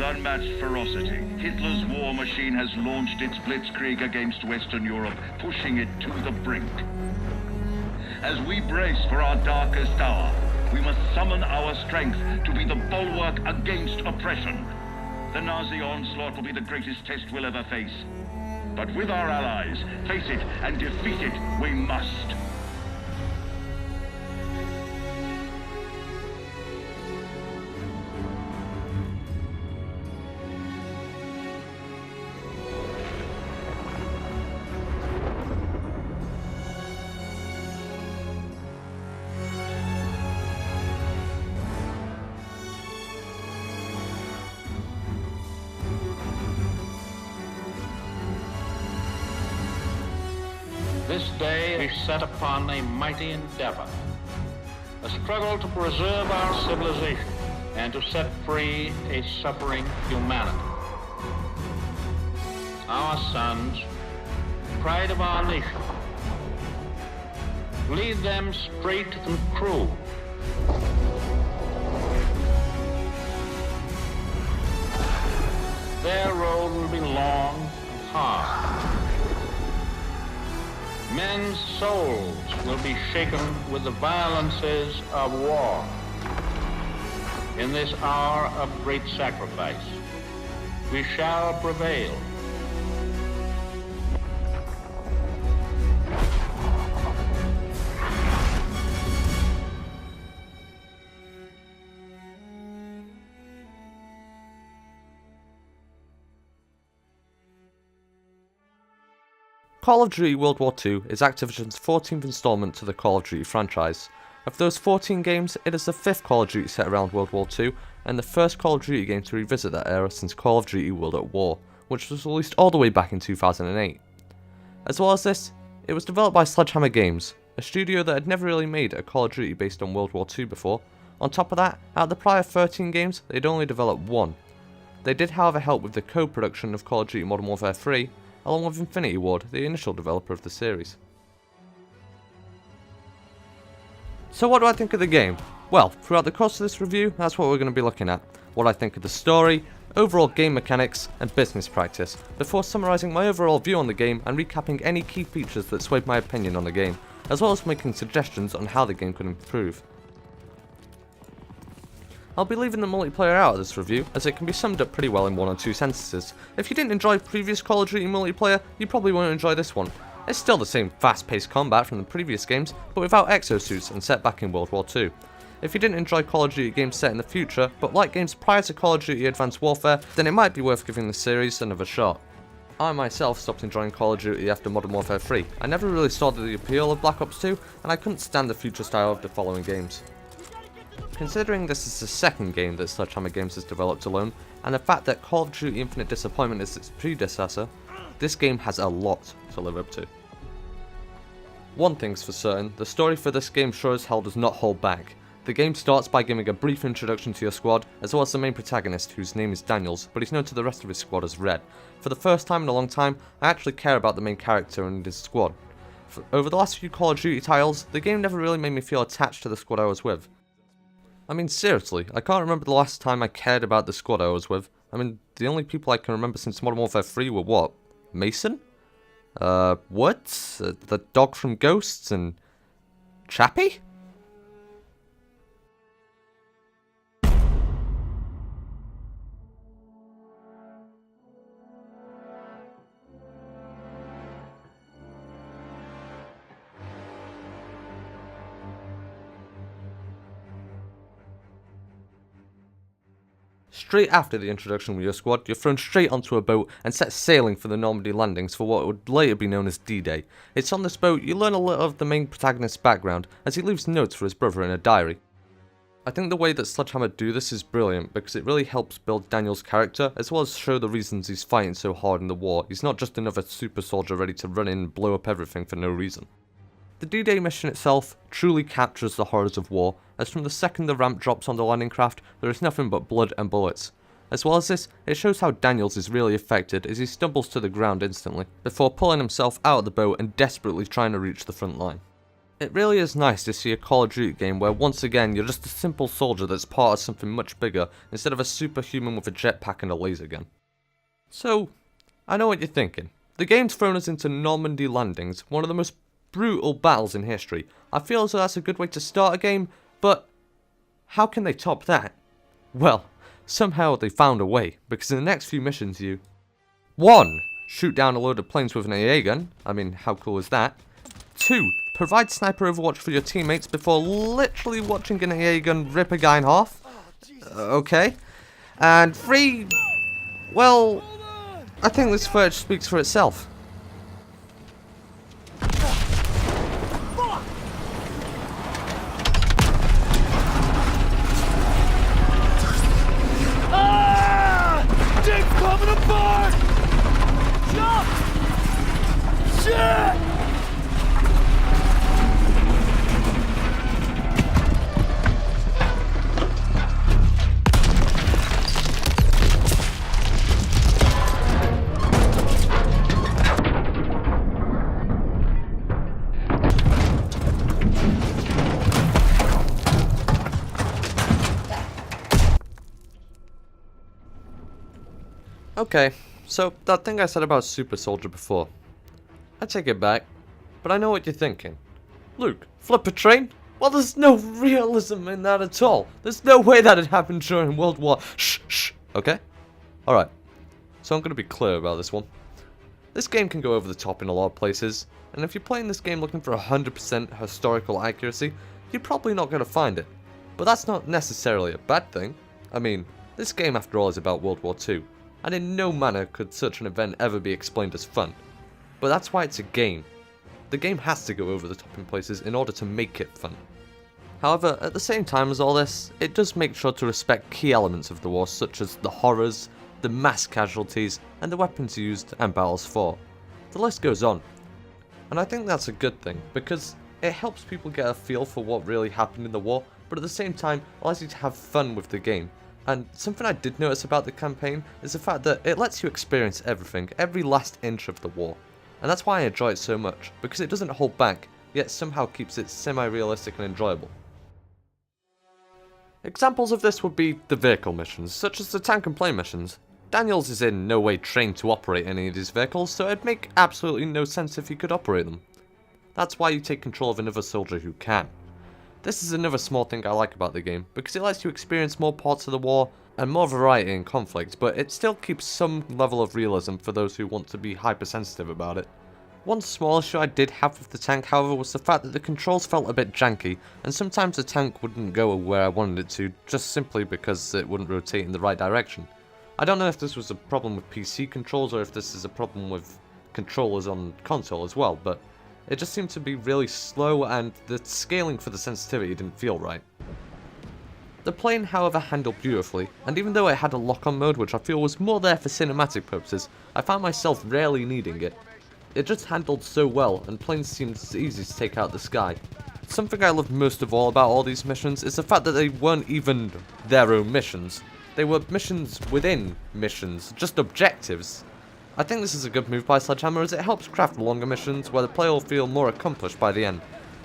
With unmatched ferocity, Hitler's war machine has launched its blitzkrieg against Western Europe, pushing it to the brink. As we brace for our darkest hour, we must summon our strength to be the bulwark against oppression. The Nazi onslaught will be the greatest test we'll ever face. But with our allies, face it and defeat it we must. This day we set upon a mighty endeavor, a struggle to preserve our civilization and to set free a suffering humanity. Our sons, pride of our nation, lead them straight and true. Their road will be long and hard. Men's souls will be shaken with the violences of war. In this hour of great sacrifice, we shall prevail. Call of Duty World War II is Activision's 14th installment to the Call of Duty franchise. Of those 14 games, it is the 5th Call of Duty set around World War II, and the first Call of Duty game to revisit that era since Call of Duty World at War, which was released all the way back in 2008. As well as this, it was developed by Sledgehammer Games, a studio that had never really made a Call of Duty based on World War II before. On top of that, out of the prior 13 games, they'd only developed one. They did however help with the co-production of Call of Duty Modern Warfare 3, along with Infinity Ward, the initial developer of the series. So what do I think of the game? Well, throughout the course of this review, that's what we're going to be looking at. What I think of the story, overall game mechanics, and business practice, before summarising my overall view on the game and recapping any key features that swayed my opinion on the game, as well as making suggestions on how the game could improve. I'll be leaving the multiplayer out of this review, as it can be summed up pretty well in one or two sentences. If you didn't enjoy previous Call of Duty multiplayer, you probably won't enjoy this one. It's still the same fast-paced combat from the previous games, but without exosuits and set back in World War II. If you didn't enjoy Call of Duty games set in the future, but like games prior to Call of Duty Advanced Warfare, then it might be worth giving the series another shot. I myself stopped enjoying Call of Duty after Modern Warfare 3. I never really saw the appeal of Black Ops 2, and I couldn't stand the future style of the following games. Considering this is the second game that Sledgehammer Games has developed alone, and the fact that Call of Duty Infinite Disappointment is its predecessor, this game has a lot to live up to. One thing's for certain, the story for this game sure as hell does not hold back. The game starts by giving a brief introduction to your squad, as well as the main protagonist, whose name is Daniels, but he's known to the rest of his squad as Red. For the first time in a long time, I actually care about the main character and his squad. Over the last few Call of Duty titles, the game never really made me feel attached to the squad I was with. I mean, seriously, I can't remember the last time I cared about the squad I was with. I mean, the only people I can remember since Modern Warfare 3 were what? Mason? Woods? The dog from Ghosts? And Chappie? Straight after the introduction with your squad, you're thrown straight onto a boat and set sailing for the Normandy landings for what would later be known as D-Day. It's on this boat you learn a little of the main protagonist's background, as he leaves notes for his brother in a diary. I think the way that Sledgehammer do this is brilliant, because it really helps build Daniel's character, as well as show the reasons he's fighting so hard in the war. He's not just another super soldier ready to run in and blow up everything for no reason. The D-Day mission itself truly captures the horrors of war, as from the second the ramp drops on the landing craft, there is nothing but blood and bullets. As well as this, it shows how Daniels is really affected as he stumbles to the ground instantly, before pulling himself out of the boat and desperately trying to reach the front line. It really is nice to see a Call of Duty game where once again you're just a simple soldier that's part of something much bigger instead of a superhuman with a jetpack and a laser gun. So, I know what you're thinking. The game's thrown us into Normandy landings, one of the most brutal battles in history. I feel as though that's a good way to start a game, but how can they top that? Well, somehow they found a way, because in the next few missions you 1. Shoot down a load of planes with an AA gun. I mean, how cool is that? 2. Provide sniper overwatch for your teammates before literally watching an AA gun rip a guy in half. Okay. And 3, well, I think this footage speaks for itself. Thing's coming apart! Jump! Shit! Okay, so that thing I said about Super Soldier before, I take it back, but I know what you're thinking. Luke, flip a train? Well, there's no realism in that at all. There's no way that had happened during World War. Shh, okay? Alright, so I'm going to be clear about this one. This game can go over the top in a lot of places, and if you're playing this game looking for 100% historical accuracy, you're probably not going to find it. But that's not necessarily a bad thing. I mean, this game after all is about World War II. And in no manner could such an event ever be explained as fun. But that's why it's a game. The game has to go over the top in places in order to make it fun. However, at the same time as all this, it does make sure to respect key elements of the war such as the horrors, the mass casualties, and the weapons used and battles fought. The list goes on. And I think that's a good thing, because it helps people get a feel for what really happened in the war, but at the same time allows you to have fun with the game. And something I did notice about the campaign is the fact that it lets you experience everything, every last inch of the war. And that's why I enjoy it so much, because it doesn't hold back, yet somehow keeps it semi-realistic and enjoyable. Examples of this would be the vehicle missions, such as the tank and plane missions. Daniels is in no way trained to operate any of these vehicles, so it'd make absolutely no sense if he could operate them. That's why you take control of another soldier who can. This is another small thing I like about the game, because it lets you experience more parts of the war and more variety in conflict, but it still keeps some level of realism for those who want to be hypersensitive about it. One small issue I did have with the tank, however, was the fact that the controls felt a bit janky, and sometimes the tank wouldn't go where I wanted it to, just simply because it wouldn't rotate in the right direction. I don't know if this was a problem with PC controls or if this is a problem with controllers on console as well, but it just seemed to be really slow and the scaling for the sensitivity didn't feel right. The plane, however, handled beautifully, and even though it had a lock-on mode which I feel was more there for cinematic purposes, I found myself rarely needing it. It just handled so well, and planes seemed easy to take out the sky. Something I loved most of all about all these missions is the fact that they weren't even their own missions. They were missions within missions, just objectives. I think this is a good move by Sledgehammer as it helps craft longer missions where the player will feel more accomplished by the end.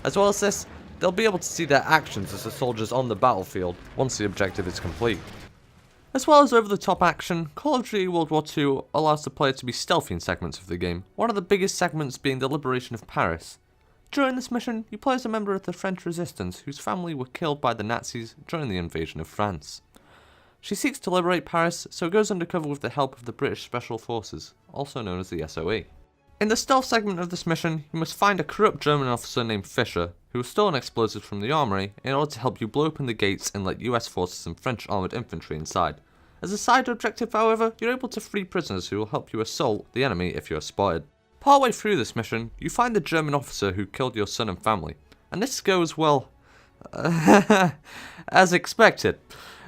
As well as this, they'll be able to see their actions as the soldiers on the battlefield once the objective is complete. As well as over-the-top action, Call of Duty World War II allows the player to be stealthy in segments of the game, one of the biggest segments being the liberation of Paris. During this mission, you play as a member of the French resistance whose family were killed by the Nazis during the invasion of France. She seeks to liberate Paris, so goes undercover with the help of the British Special Forces, also known as the SOE. In the stealth segment of this mission, you must find a corrupt German officer named Fischer, who has stolen explosives from the armory in order to help you blow open the gates and let US forces and French armoured infantry inside. As a side objective, however, you're able to free prisoners who will help you assault the enemy if you are spotted. Partway through this mission, you find the German officer who killed your son and family, and this goes, well, as expected.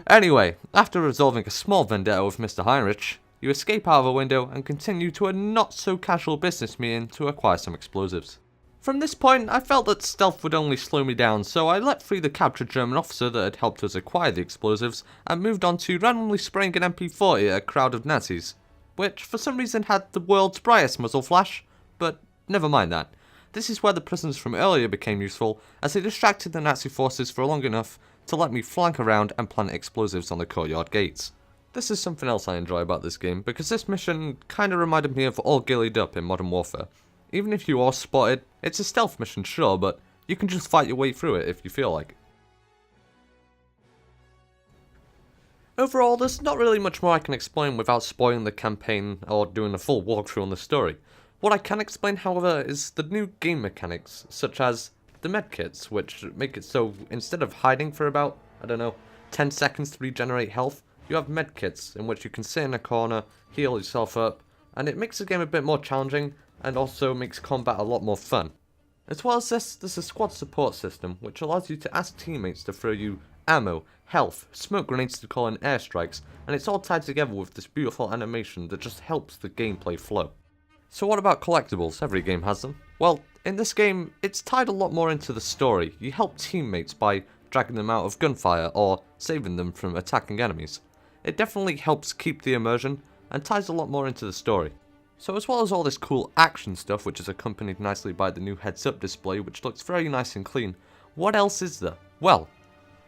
Anyway, after resolving a small vendetta with Mr. Heinrich, you escape out of a window and continue to a not-so-casual business meeting to acquire some explosives. From this point, I felt that stealth would only slow me down, so I let free the captured German officer that had helped us acquire the explosives, and moved on to randomly spraying an MP40 at a crowd of Nazis, which for some reason had the world's brightest muzzle flash, but never mind that. This is where the prisoners from earlier became useful, as they distracted the Nazi forces for long enough to let me flank around and plant explosives on the courtyard gates. This is something else I enjoy about this game, because this mission kinda reminded me of All Gillied Up in Modern Warfare. Even if you are spotted, it's a stealth mission, sure, but you can just fight your way through it if you feel like it. Overall, there's not really much more I can explain without spoiling the campaign or doing a full walkthrough on the story. What I can explain, however, is the new game mechanics, such as the medkits, which make it so instead of hiding for about, 10 seconds to regenerate health, you have medkits in which you can sit in a corner, heal yourself up, and it makes the game a bit more challenging and also makes combat a lot more fun. As well as this, there's a squad support system, which allows you to ask teammates to throw you ammo, health, smoke grenades to call in airstrikes, and it's all tied together with this beautiful animation that just helps the gameplay flow. So what about collectibles? Every game has them. Well, in this game, it's tied a lot more into the story. You help teammates by dragging them out of gunfire or saving them from attacking enemies. It definitely helps keep the immersion and ties a lot more into the story. So as well as all this cool action stuff, which is accompanied nicely by the new heads-up display, which looks very nice and clean, what else is there? Well,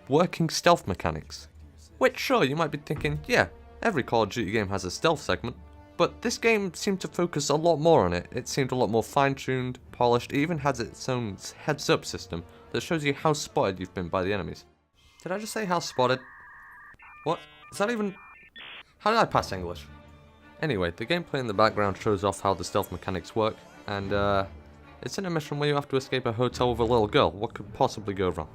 working stealth mechanics. Which, sure, you might be thinking, yeah, every Call of Duty game has a stealth segment, but this game seemed to focus a lot more on it. It seemed a lot more fine-tuned, polished. It even has its own heads-up system that shows you how spotted you've been by the enemies. Did I just say how spotted? What? Is that even... How did I pass English? Anyway, the gameplay in the background shows off how the stealth mechanics work, and it's in a mission where you have to escape a hotel with a little girl. What could possibly go wrong?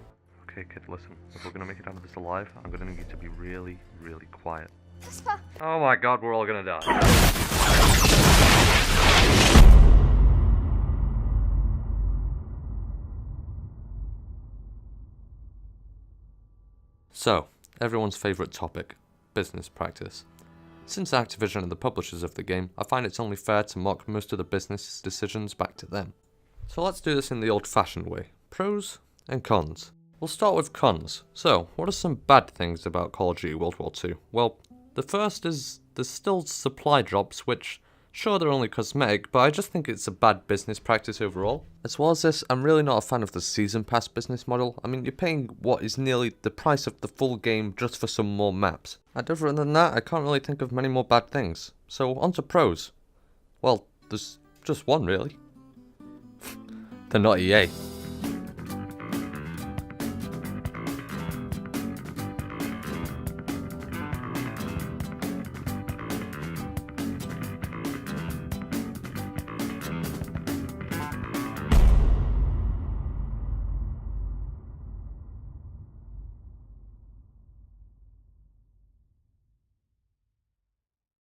Okay, kid, listen. If we're gonna make it out of this alive, I'm gonna need you to be really, really quiet. Oh my god, we're all gonna die. So, everyone's favourite topic, business practice. Since Activision are the publishers of the game, I find it's only fair to mock most of the business decisions back to them. So let's do this in the old-fashioned way. Pros and cons. We'll start with cons. So, what are some bad things about Call of Duty World War II? Well, the first is there's still supply drops, which, sure, they're only cosmetic, but I just think it's a bad business practice overall. As well as this, I'm really not a fan of the Season Pass business model. I mean, you're paying what is nearly the price of the full game just for some more maps. And other than that, I can't really think of many more bad things. So, on to pros. Well, there's just one, really. They're not EA.